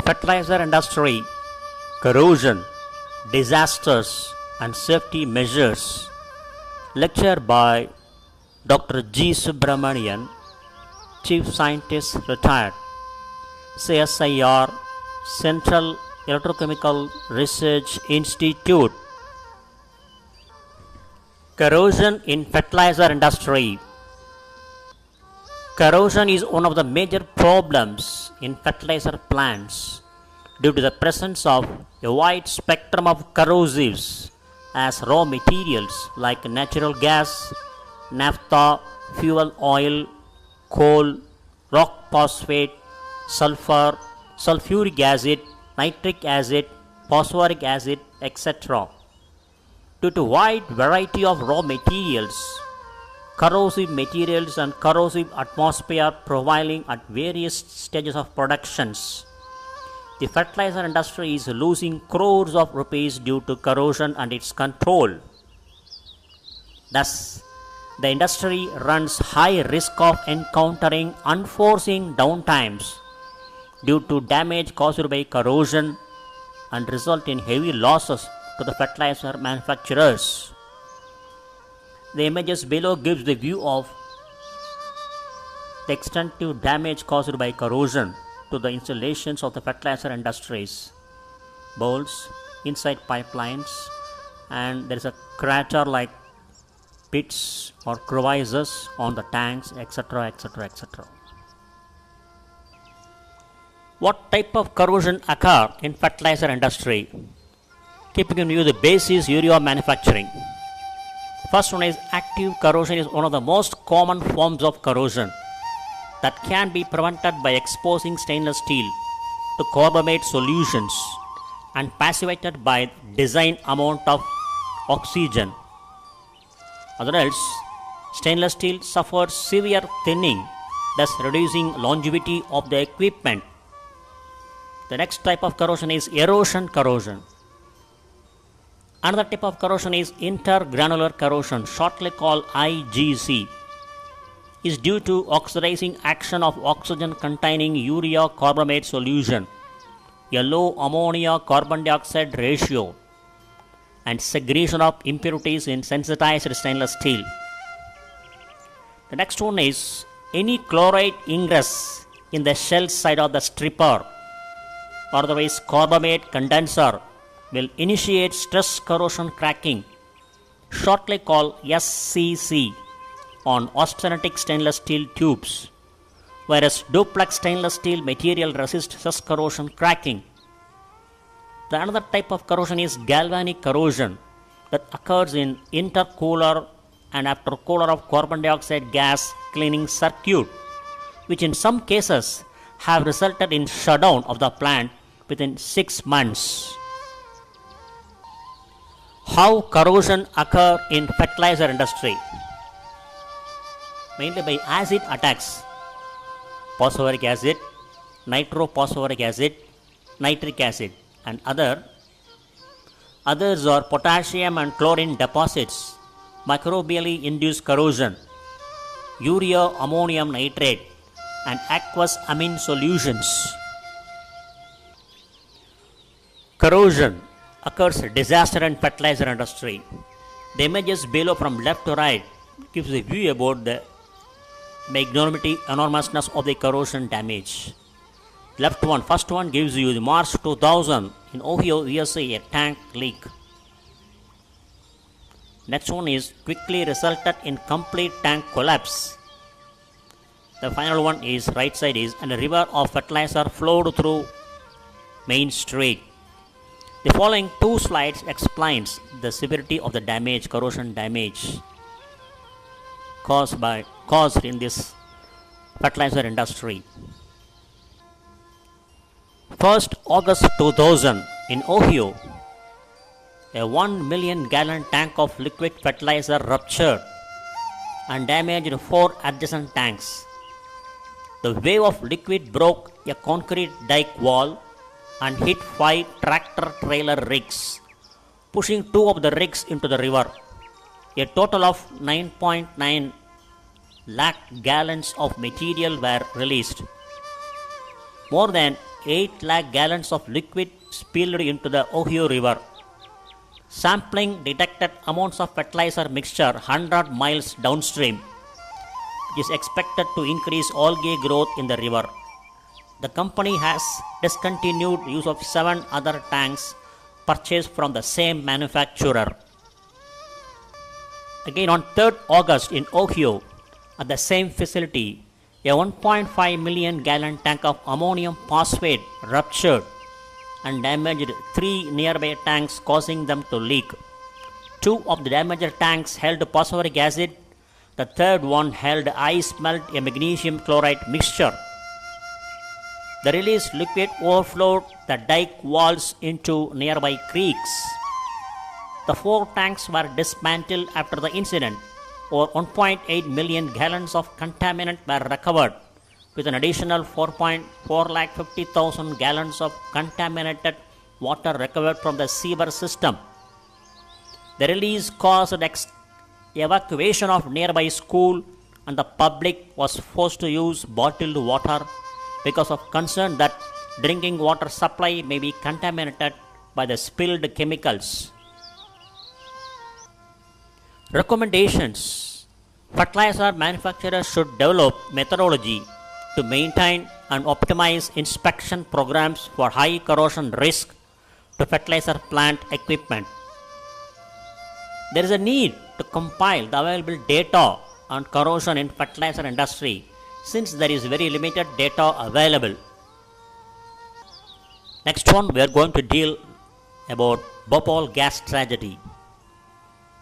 Fertilizer industry, corrosion, disasters and safety measures. Lecture by Dr.G.Subramanian, Chief Scientist retired, CSIR, Central Electrochemical Research Institute. Corrosion in fertilizer industry. Corrosion is one of the major problems in fertilizer plants due to the presence of a wide spectrum of corrosives as raw materials like natural gas, naphtha, fuel oil, coal, rock phosphate, sulfur, sulfuric acid, nitric acid, phosphoric acid, etc. Due to wide variety of raw materials, corrosive materials and corrosive atmosphere prevailing at various stages of productions, the fertilizer industry is losing crores of rupees due to corrosion and its control. Thus, the industry runs high risk of encountering unforeseen downtimes due to damage caused by corrosion and result in heavy losses to the fertilizer manufacturers. The images below gives the view of the extensive damage caused by corrosion to the installations of the fertilizer industries, bowls, inside pipelines, and there is a crater like pits or crevices on the tanks, etc. etc. etc. What type of corrosion occur in fertilizer industry? Keeping in view the basis urea manufacturing. First one is active corrosion is one of the most common forms of corrosion that can be prevented by exposing stainless steel to carbamate solutions and passivated by design amount of oxygen. Otherwise, stainless steel suffers severe thinning, thus reducing longevity of the equipment. The next type of corrosion is erosion corrosion. Another type of corrosion is intergranular corrosion, shortly called IGC, is due to oxidizing action of oxygen containing urea carbamate solution, a low ammonia carbon dioxide ratio, and segregation of impurities in sensitized stainless steel. The next one is any chloride ingress in the shell side of the stripper, otherwise carbamate condenser, will initiate stress corrosion cracking, shortly called SCC, on austenitic stainless steel tubes, whereas duplex stainless steel material resists such corrosion cracking. The another type of corrosion is galvanic corrosion that occurs in intercooler and aftercooler of carbon dioxide gas cleaning circuit, which in some cases have resulted in shutdown of the plant within 6 months. How corrosion occur in fertilizer industry? Mainly by acid attacks, phosphoric acid, nitrophosphoric acid, nitric acid, and others are potassium and chlorine deposits, microbially induced corrosion, urea ammonium nitrate, and aqueous amine solutions. Corrosion occurs disaster in fertilizer industry. The images below from left to right gives a view about the enormousness of the corrosion damage. First one gives you the March 2000 in Ohio, USA, a tank leak. Next one is quickly resulted in complete tank collapse. The final one is right side is and a river of fertilizer flowed through main street. The following 2 slides explains the severity of the damage, corrosion damage caused in this fertilizer industry. 1st August 2000 in Ohio, a 1 million gallon tank of liquid fertilizer ruptured and damaged 4 adjacent tanks. The wave of liquid broke a concrete dike wall and hit 5 tractor trailer rigs, pushing 2 of the rigs into the river. A total of 9.9 lakh gallons of material were released. More than 8 lakh gallons of liquid spilled into the Ohio River. Sampling detected amounts of fertilizer mixture 100 miles downstream, which is expected to increase algae growth in the river. The company has discontinued use of 7 other tanks purchased from the same manufacturer. Again, on 3rd August in Ohio, at the same facility, a 1.5 million gallon tank of ammonium phosphate ruptured and damaged 3 nearby tanks, causing them to leak. 2 of the damaged tanks held phosphoric acid, the third one held ice melt, a magnesium chloride mixture. The released liquid overflowed the dike walls into nearby creeks. The 4 tanks were dismantled after the incident. Over 1.8 million gallons of contaminant were recovered, with an additional 4,50,000 gallons of contaminated water recovered from the sewer system. The release caused evacuation of nearby school, and the public was forced to use bottled water because of concern that drinking water supply may be contaminated by the spilled chemicals. Recommendations: fertilizer manufacturers should develop methodology to maintain and optimize inspection programs for high corrosion risk to fertilizer plant equipment. There is a need to compile the available data on corrosion in fertilizer industry, since there is very limited data available. Next one, we are going to deal about Bhopal gas tragedy.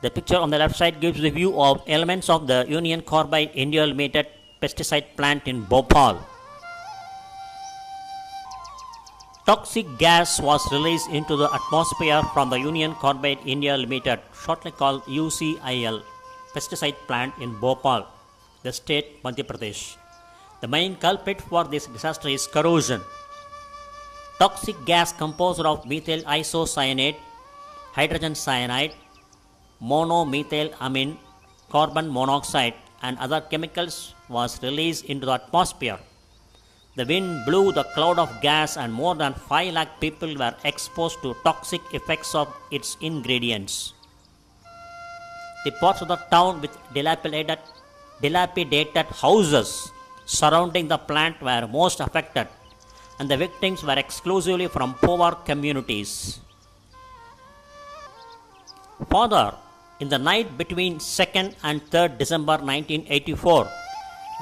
The picture on the left side gives the view of elements of the Union Carbide India Limited pesticide plant in Bhopal. Toxic gas was released into the atmosphere from the Union Carbide India Limited, shortly called UCIL, pesticide plant in Bhopal, the state Madhya Pradesh. The main culprit for this disaster is corrosion. Toxic gas composed of methyl isocyanate, hydrogen cyanide, monomethylamine, carbon monoxide, and other chemicals was released into the atmosphere. The wind blew the cloud of gas, and more than 5 lakh people were exposed to toxic effects of its ingredients. The parts of the town with dilapidated houses surrounding the plant were most affected, and the victims were exclusively from poor communities. Further, in the night between 2nd and 3rd December 1984,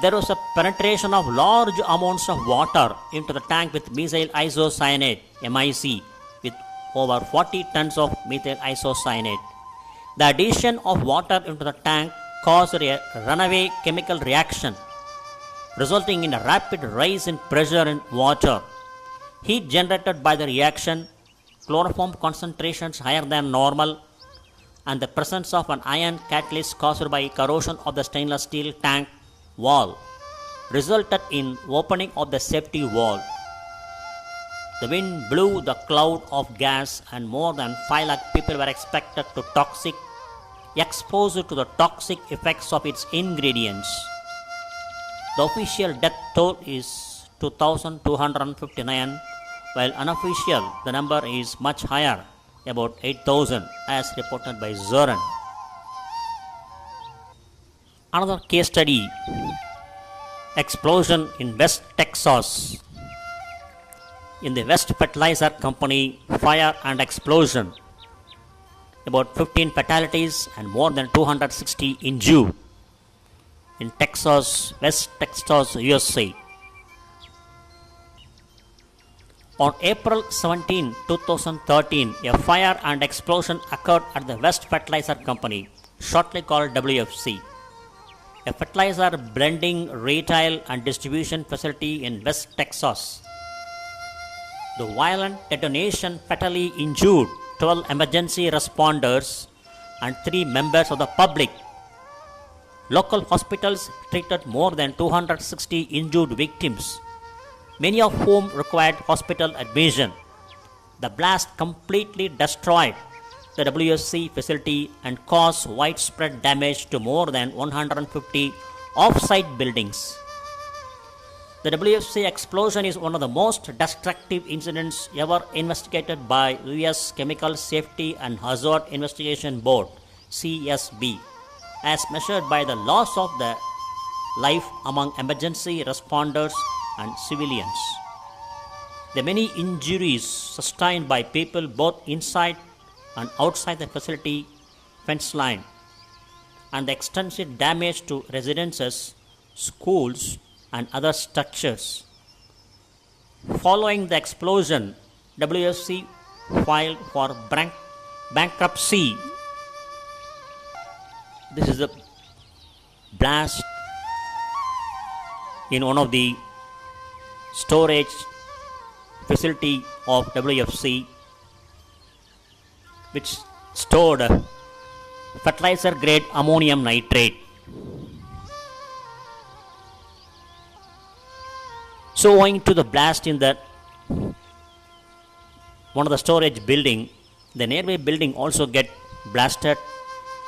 there was a penetration of large amounts of water into the tank with methyl isocyanate, MIC, with over 40 tons of methyl isocyanate. The addition of water into the tank caused a runaway chemical reaction, resulting in a rapid rise in pressure in water. Heat generated by the reaction, chloroform concentrations higher than normal, and the presence of an iron catalyst caused by corrosion of the stainless steel tank wall resulted in opening of the safety valve. The wind blew the cloud of gas, and more than 5 lakh people were exposed to the toxic effects of its ingredients. The official death toll is 2,259, while unofficial the number is much higher, about 8,000, as reported by Zoran. Another case study: explosion in West Texas. In the West Fertilizer Company, fire and explosion, about 15 fatalities and more than 260 injured in Texas, West Texas, USA. On April 17, 2013, a fire and explosion occurred at the West Fertilizer Company, shortly called WFC, a fertilizer blending, retail and distribution facility in West Texas. The violent detonation fatally injured 12 emergency responders and 3 members of the public. Local hospitals treated more than 260 injured victims, many of whom required hospital admission. The blast completely destroyed the WFC facility and caused widespread damage to more than 150 off-site buildings. The WFC explosion is one of the most destructive incidents ever investigated by US Chemical Safety and Hazard Investigation Board (CSB), as measured by the loss of the life among emergency responders and civilians. The many injuries sustained by people both inside and outside the facility fence line, and the extensive damage to residences, schools, and other structures. Following the explosion, WFC filed for bankruptcy. This is a blast in one of the storage facility of WFC, which stored fertilizer grade ammonium nitrate. So owing to the blast in that one of the storage building, the nearby building also get blasted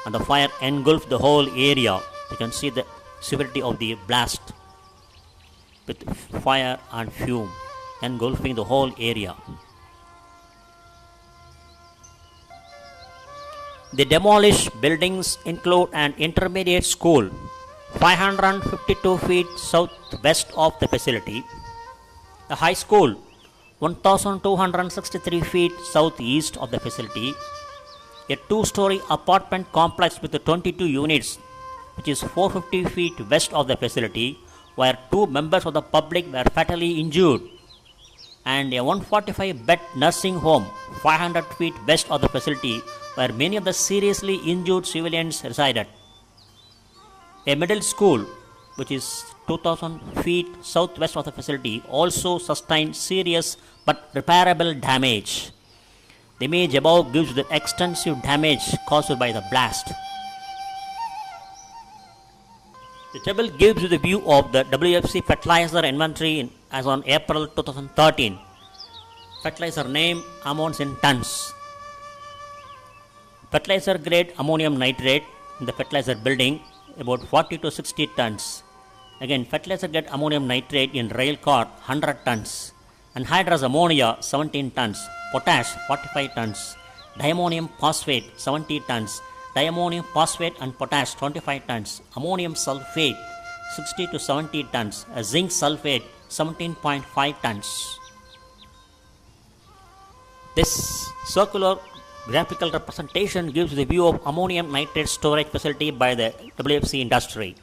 and the fire engulfed the whole area. You can see the severity of the blast with fire and fume engulfing the whole area. The demolished buildings include an intermediate school 552 feet southwest of the facility, a high school 1263 feet southeast of the facility, a two-story apartment complex with 22 units which is 450 feet west of the facility, where 2 members of the public were fatally injured, and a 145-bed nursing home 500 feet west of the facility, where many of the seriously injured civilians resided. A middle school, which is 2000 feet southwest of the facility, also sustained serious but repairable damage. The image above gives the extensive damage caused by the blast. The table gives you the view of the WFC fertilizer inventory as on April 2013. Fertilizer name, amounts in tons. Fertilizer grade ammonium nitrate in the fertilizer building about 40 to 60 tons. Again, fertilizer grade ammonium nitrate in rail car 100 tons. Anhydrous ammonia 17 tons. Potash 45 tons. Diammonium phosphate 70 tons. Diammonium phosphate and potash 25 tons. Ammonium sulfate 60 to 70 tons. Zinc sulfate 17.5 tons. This circular graphical representation gives the view of ammonium nitrate storage facility by the WFC industry.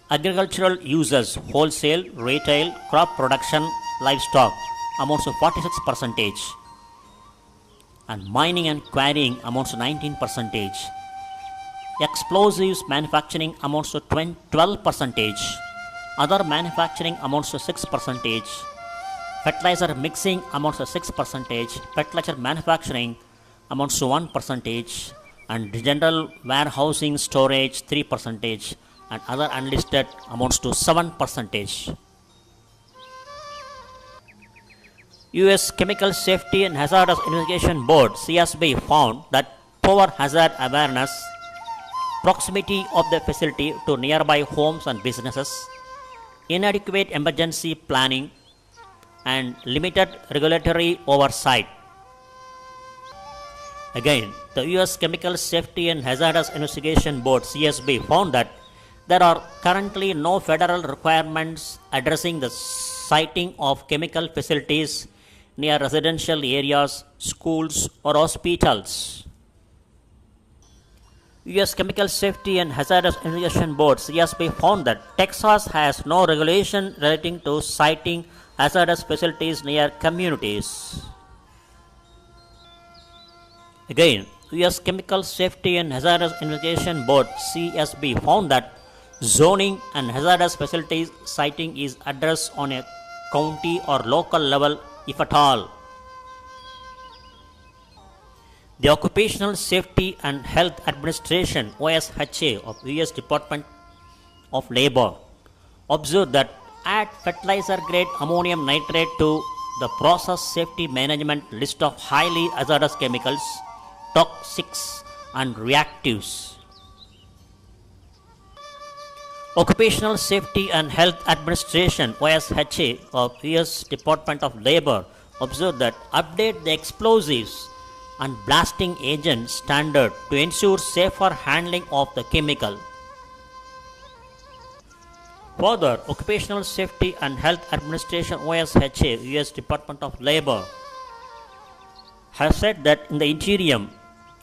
Agricultural uses, wholesale, retail, crop production, livestock amounts to 46%, and mining and quarrying amounts to 19%. Explosives manufacturing amounts to 12%. Other manufacturing amounts to 6%. Fertilizer mixing amounts to 6%. Fertilizer manufacturing amounts to 1%. And general warehousing storage 3%. And other unlisted amounts to 7%. US Chemical Safety and Hazardous Investigation Board (CSB) found that poor hazard awareness, proximity of the facility to nearby homes and businesses, inadequate emergency planning, and limited regulatory oversight. Again, the US Chemical Safety and Hazardous Investigation Board (CSB) found that there are currently no federal requirements addressing the siting of chemical facilities near residential areas, schools, or hospitals. US Chemical Safety and Hazardous Investigation Board (CSB) found that Texas has no regulation relating to siting hazardous facilities near communities. Again, US Chemical Safety and Hazardous Investigation Board (CSB) found that zoning and hazardous facilities siting is addressed on a county or local level, if at all. The Occupational Safety and Health Administration (OSHA) of US Department of Labor observed that add fertilizer grade ammonium nitrate to the process safety management list of highly hazardous chemicals, toxics, and reactives. Occupational Safety and Health Administration (OSHA) of US Department of Labor observed that update the explosives and blasting agent standard to ensure safer handling of the chemical. Further, Occupational Safety and Health Administration (OSHA) US Department of Labor has said that in the interim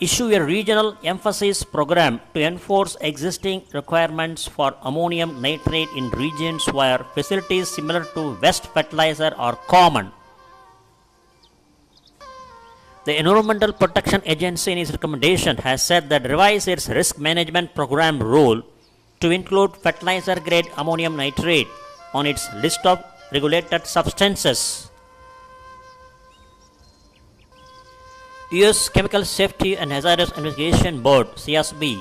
issue a regional emphasis program to enforce existing requirements for ammonium nitrate in regions where facilities similar to West Fertilizer are common. The Environmental Protection Agency in its recommendation has said that revise its risk management program rule to include fertilizer grade ammonium nitrate on its list of regulated substances. US Chemical Safety and Hazardous Investigation Board (CSB)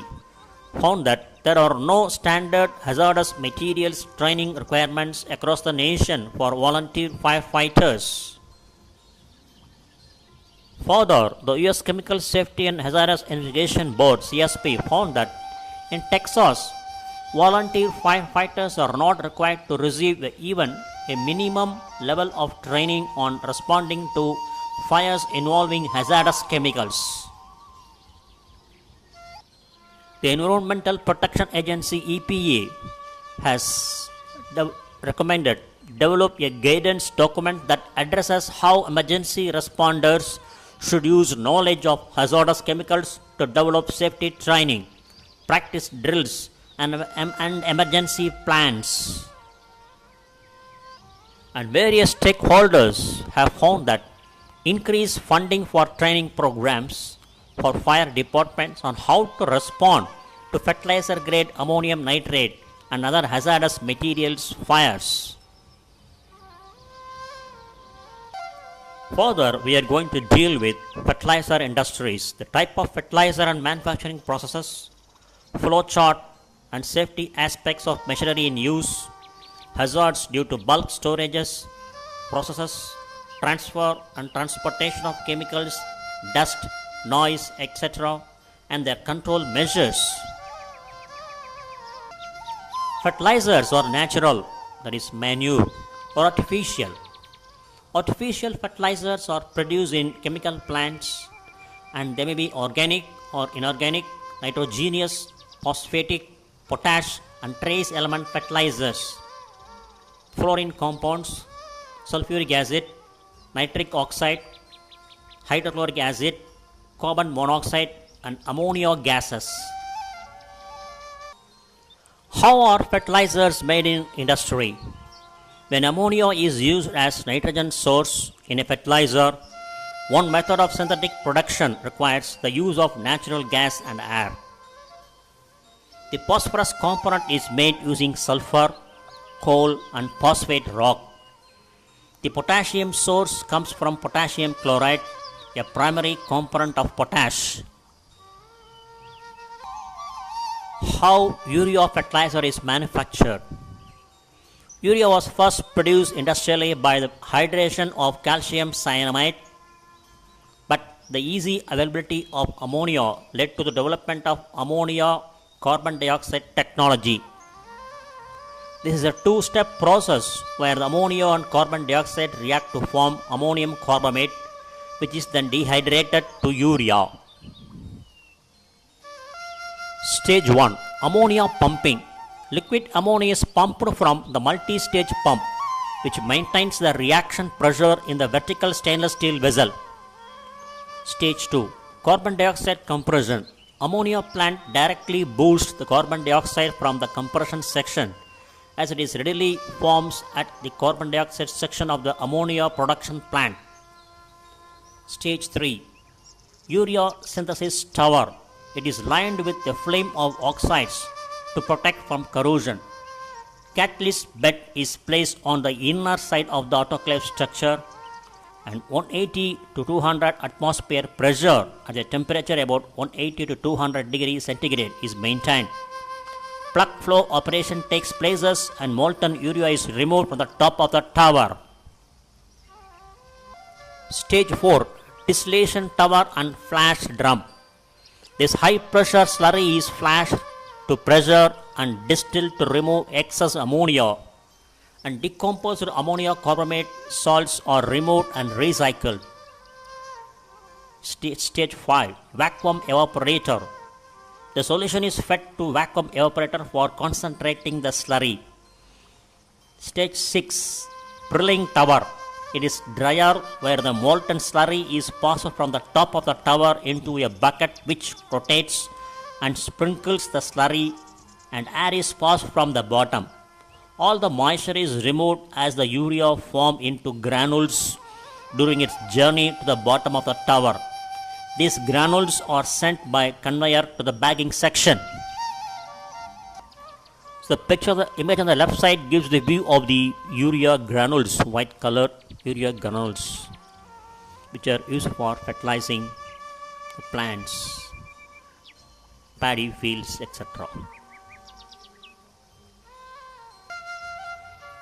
found that there are no standard hazardous materials training requirements across the nation for volunteer firefighters. Further, the US Chemical Safety and Hazardous Investigation Board (CSP) found that in Texas, volunteer firefighters are not required to receive even a minimum level of training on responding to fires involving hazardous chemicals. The Environmental Protection Agency (EPA) has recommended develop a guidance document that addresses how emergency responders should use knowledge of hazardous chemicals to develop safety training, practice drills, and emergency plans. And various stakeholders have found that increased funding for training programs for fire departments on how to respond to fertilizer grade ammonium nitrate and other hazardous materials fires. Further, we are going to deal with fertilizer industries, the type of fertilizer and manufacturing processes, flow chart and safety aspects of machinery in use, hazards due to bulk storages, processes, transfer and transportation of chemicals, dust, noise, etc., and their control measures. Fertilizers are natural, that is manure, or artificial. Artificial fertilizers are produced in chemical plants and they may be organic or inorganic, nitrogenous, phosphatic, potash and trace element fertilizers, fluorine compounds, sulfuric acid, nitric oxide, hydrochloric acid, carbon monoxide and ammonia gases. How are fertilizers made in industry? When ammonia is used as nitrogen source in a fertilizer, one method of synthetic production requires the use of natural gas and air. The phosphorus component is made using sulfur, coal and phosphate rock. The potassium source comes from potassium chloride, a primary component of potash. How urea fertilizer is manufactured? Urea was first produced industrially by the hydration of calcium cyanamide, but the easy availability of ammonia led to the development of ammonia carbon dioxide technology. This is a two-step process where the ammonia and carbon dioxide react to form ammonium carbamate, which is then dehydrated to urea. Stage 1. Ammonia pumping. Liquid ammonia is pumped from the multi-stage pump, which maintains the reaction pressure in the vertical stainless steel vessel. Stage 2. Carbon dioxide compression. Ammonia plant directly boosts the carbon dioxide from the compression section, as it is readily forms at the carbon dioxide section of the ammonia production plant. Stage 3. Urea synthesis tower. It is lined with a film of oxides to protect from corrosion. Catalyst bed is placed on the inner side of the autoclave structure, and 180 to 200 atmosphere pressure at a temperature about 180 to 200 degrees centigrade is maintained. Plug flow operation takes place and molten urea is removed from the top of the tower. Stage 4. Distillation tower and flash drum. This high pressure slurry is flashed to pressure and distilled to remove excess ammonia, and decomposed ammonia carbonate salts are removed and recycled. Stage 5, vacuum evaporator. The solution is fed to vacuum evaporator for concentrating the slurry. Stage 6, prilling tower. It is dryer where the molten slurry is passed from the top of the tower into a bucket which rotates and sprinkles the slurry, and air is passed from the bottom. All the moisture is removed as the urea forms into granules during its journey to the bottom of the tower. These granules are sent by conveyor to the bagging section. So the picture, the image on the left side gives the view of the urea granules, white colored urea granules, which are used for fertilizing the plants, paddy fields, etc.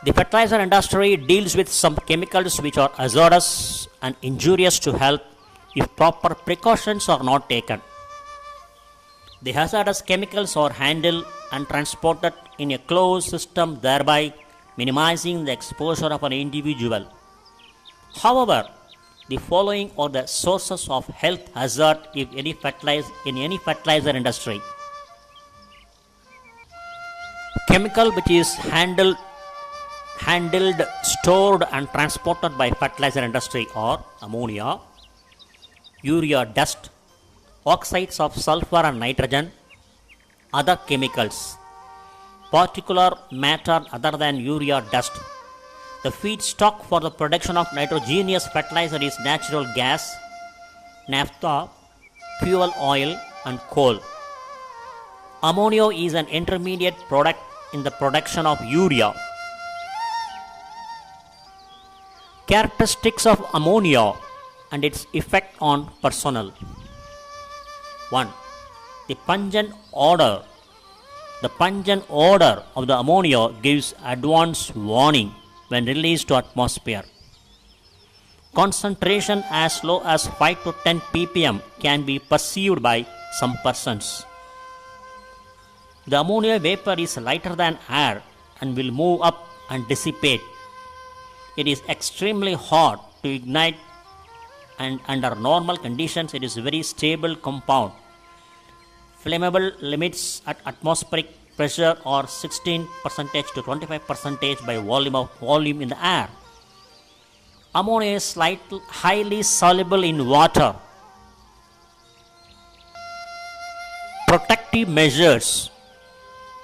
The fertilizer industry deals with some chemicals which are hazardous and injurious to health if proper precautions are not taken. The hazardous chemicals are handled and transported in a closed system, thereby minimizing the exposure of an individual. However, the following are the sources of health hazard in any fertilizer industry. Chemical which is handled, stored and transported by fertilizer industry are ammonia, urea dust, oxides of sulfur and nitrogen, other chemicals, particular matter other than urea dust. The feedstock for the production of nitrogenous fertilizer is natural gas, naphtha, fuel oil and coal. Ammonia is an intermediate product in the production of urea. Characteristics of ammonia and its effect on personnel. 1. The pungent odor. The pungent odor of the ammonia gives advance warning when released to atmosphere. Concentration as low as 5 to 10 ppm can be perceived by some persons. The ammonia vapor is lighter than air and will move up and dissipate. It is extremely hard to ignite, and under normal conditions it is a very stable compound. Flammable limits at atmospheric pressure are 16% to 25% by volume in the air. Ammonia is highly soluble in water. Protective measures.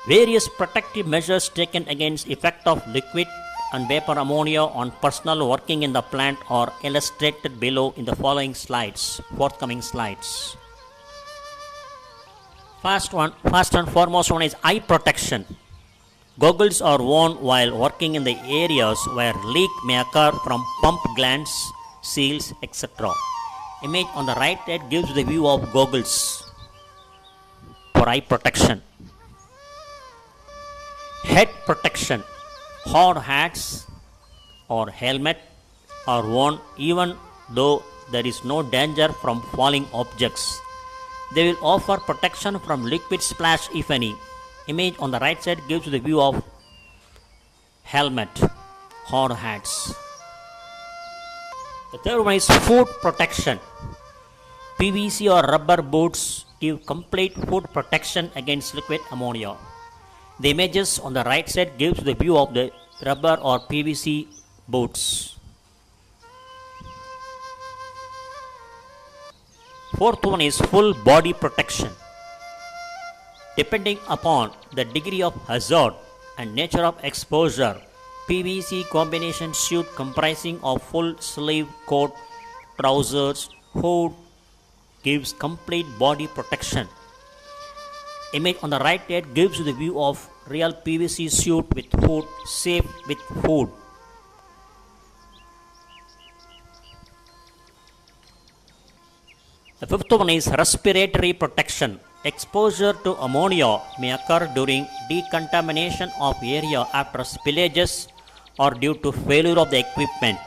Various protective measures taken against effect of liquid and vapor ammonia on personnel working in the plant are illustrated below in the forthcoming slides. First and foremost one is eye protection. Goggles are worn while working in the areas where leak may occur from pump glands, seals, etc. Image on the right side gives the view of goggles for eye protection. Head protection. Hard hats or helmet are worn even though there is no danger from falling objects. They will offer protection from liquid splash if any. Image on the right side gives the view of helmet, hard hats. The third one is food protection. PVC or rubber boots give complete food protection against liquid ammonia. The images on the right side gives the view of the rubber or PVC boots. Fourth one is full body protection. Depending upon the degree of hazard and nature of exposure, PVC combination suit comprising of full sleeve coat, trousers, hood gives complete body protection. Image on the right side gives the view of real PVC suit with hood, safe with food. The fifth one is respiratory protection. Exposure to ammonia may occur during decontamination of area after spillages or due to failure of the equipment.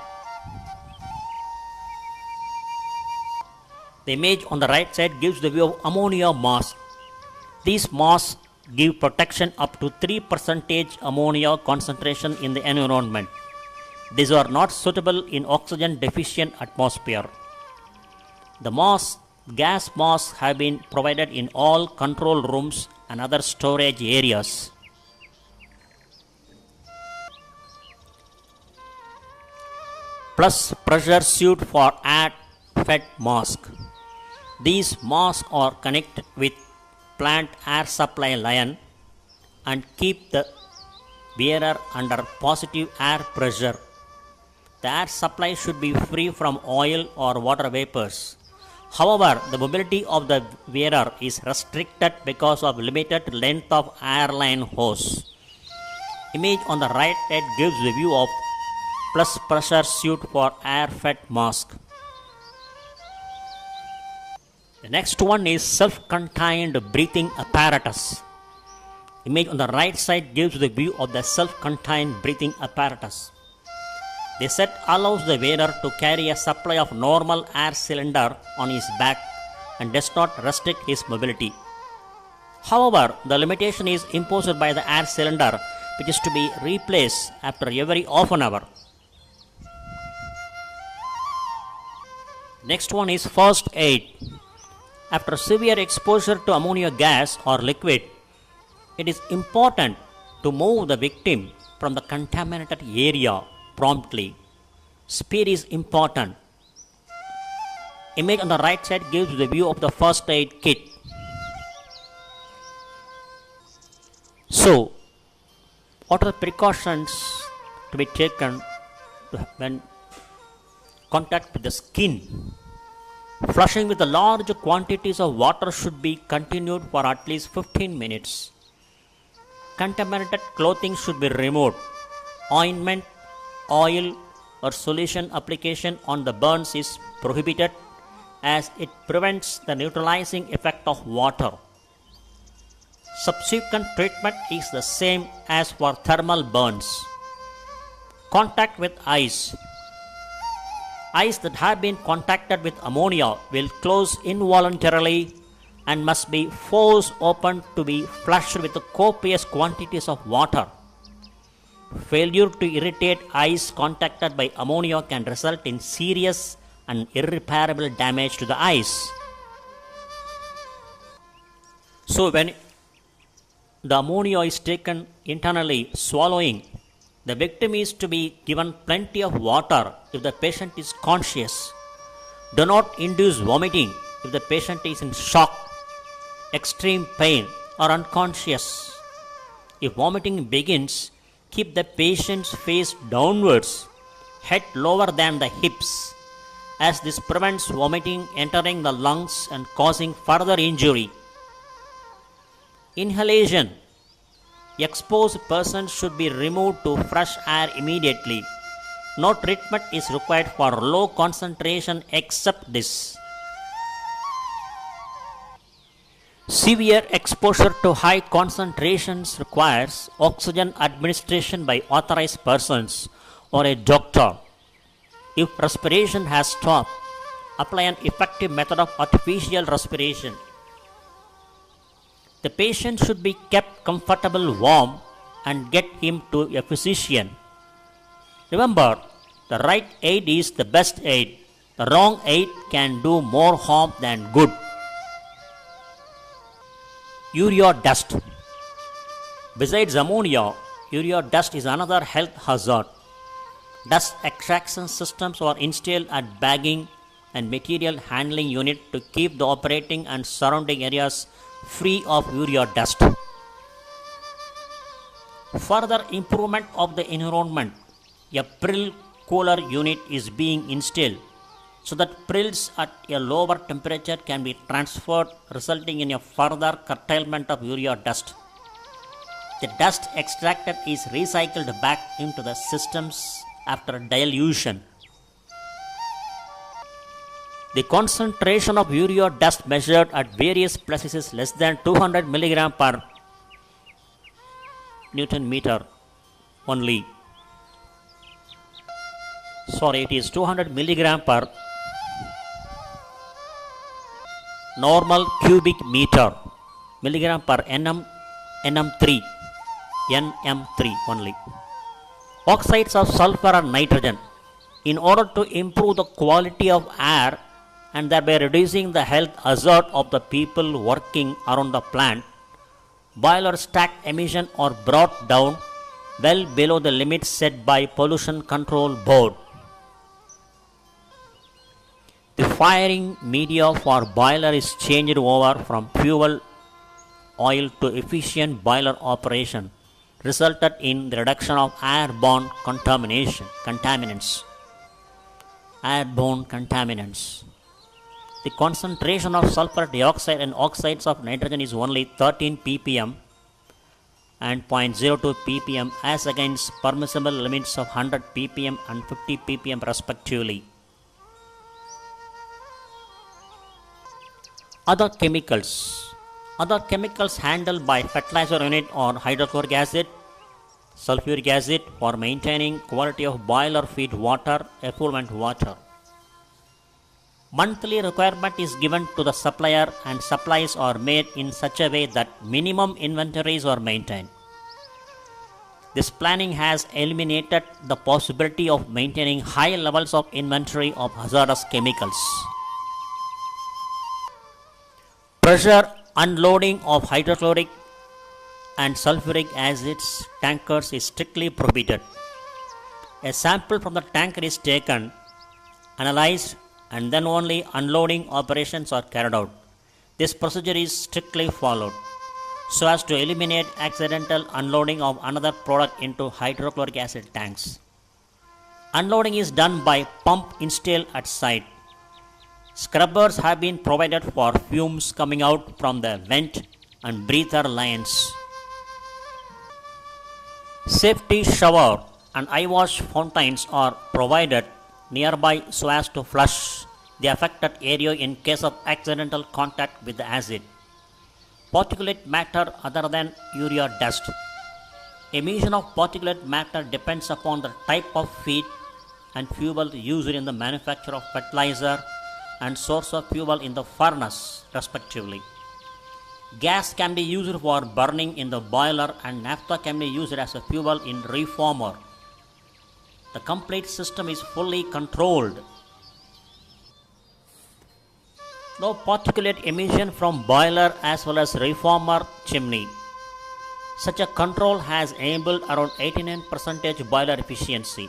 The image on the right side gives the view of ammonia mask. These masks give protection up to 3% ammonia concentration in the environment. These are not suitable in oxygen deficient atmosphere. The gas masks have been provided in all control rooms and other storage areas. Plus pressure suit for air-fed mask. These masks are connected with plant air supply line and keep the wearer under positive air pressure. The air supply should be free from oil or water vapors. However, the mobility of the wearer is restricted because of limited length of airline hose. Image on the right side gives the view of plus pressure suit for air-fed mask. The next one is self-contained breathing apparatus. Image on the right side gives the view of the self-contained breathing apparatus. The set allows the wearer to carry a supply of normal air cylinder on his back and does not restrict his mobility. However, the limitation is imposed by the air cylinder, which is to be replaced after every half an hour. Next one is first aid. After severe exposure to ammonia gas or liquid, it is important to move the victim from the contaminated area promptly. Speed is important. Image on the right side gives the view of the first aid kit. So, what are the precautions to be taken when contact with the skin? Flushing with the large quantities of water should be continued for at least 15 minutes. Contaminated clothing should be removed. Ointment, oil or solution application on the burns is prohibited as it prevents the neutralizing effect of water. Subsequent treatment is the same as for thermal burns. Contact with eyes. Eyes that have been contacted with ammonia will close involuntarily and must be forced open to be flushed with copious quantities of water. Failure to irritate eyes contacted by ammonia can result in serious and irreparable damage to the eyes. So when the ammonia is taken internally, swallowing, the victim is to be given plenty of water if the patient is conscious. Do not induce vomiting if the patient is in shock, extreme pain or unconscious. If vomiting begins, keep the patient's face downwards, head lower than the hips, as this prevents vomiting entering the lungs and causing further injury. Inhalation. Exposed persons should be removed to fresh air immediately. No treatment is required for low concentration except this. Severe exposure to high concentrations requires oxygen administration by authorized persons or a doctor. If respiration has stopped, apply an effective method of artificial respiration. The patient should be kept comfortable warm and get him to a physician. Remember, the right aid is the best aid. The wrong aid can do more harm than good. Urea dust. Besides ammonia, urea dust is another health hazard. Dust extraction systems are installed at bagging and material handling unit to keep the operating and surrounding areas free of urea dust. Further improvement of the environment, a prill cooler unit is being installed so that prills at a lower temperature can be transferred, resulting in a further curtailment of urea dust. The dust extracted is recycled back into the systems after dilution. The concentration of urea dust measured at various places is less than 200 mg per Newton meter only. It is 200 mg per normal cubic meter, milligram per nm NM3, NM3 only. Oxides of sulfur and nitrogen. In order to improve the quality of air and thereby reducing the health hazard of the people working around the plant, boiler stack emission are brought down well below the limits set by Pollution Control Board. The firing media for boiler is changed over from fuel oil to efficient boiler operation, resulted in the reduction of airborne contaminants. The concentration of sulfur dioxide and oxides of nitrogen is only 13 ppm and 0.02 ppm as against permissible limits of 100 ppm and 50 ppm respectively. Other chemicals handled by fertilizer unit are hydrochloric acid, sulfuric acid for maintaining quality of boiler feed water, effluent water. Monthly requirement is given to the supplier and supplies are made in such a way that minimum inventories are maintained. This planning has eliminated the possibility of maintaining high levels of inventory of hazardous chemicals. Pressure unloading of hydrochloric and sulfuric acids tankers is strictly prohibited. A sample from the tanker is taken, analyzed, and then only unloading operations are carried out. This procedure is strictly followed so as to eliminate accidental unloading of another product into hydrochloric acid tanks. Unloading is done by pump installed at site. Scrubbers have been provided for fumes coming out from the vent and breather lines. Safety shower and eye wash fountains are provided nearby so as to flush the affected area in case of accidental contact with the acid. Particulate matter other than urea dust. Emission of particulate matter depends upon the type of feed and fuel used in the manufacture of fertilizer and source of fuel in the furnace, respectively. Gas can be used for burning in the boiler and naphtha can be used as a fuel in reformer. The complete system is fully controlled. No particulate emission from boiler as well as reformer chimney. Such a control has enabled around 89% boiler efficiency.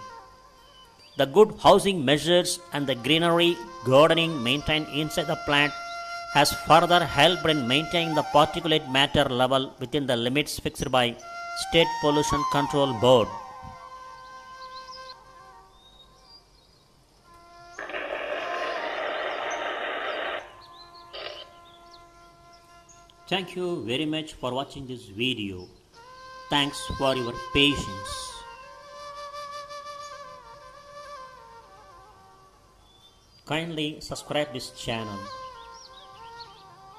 The good housing measures and the greenery gardening maintained inside the plant has further helped in maintaining the particulate matter level within the limits fixed by State Pollution Control Board. Thank you very much for watching this video. Thanks for your patience. Kindly subscribe this channel.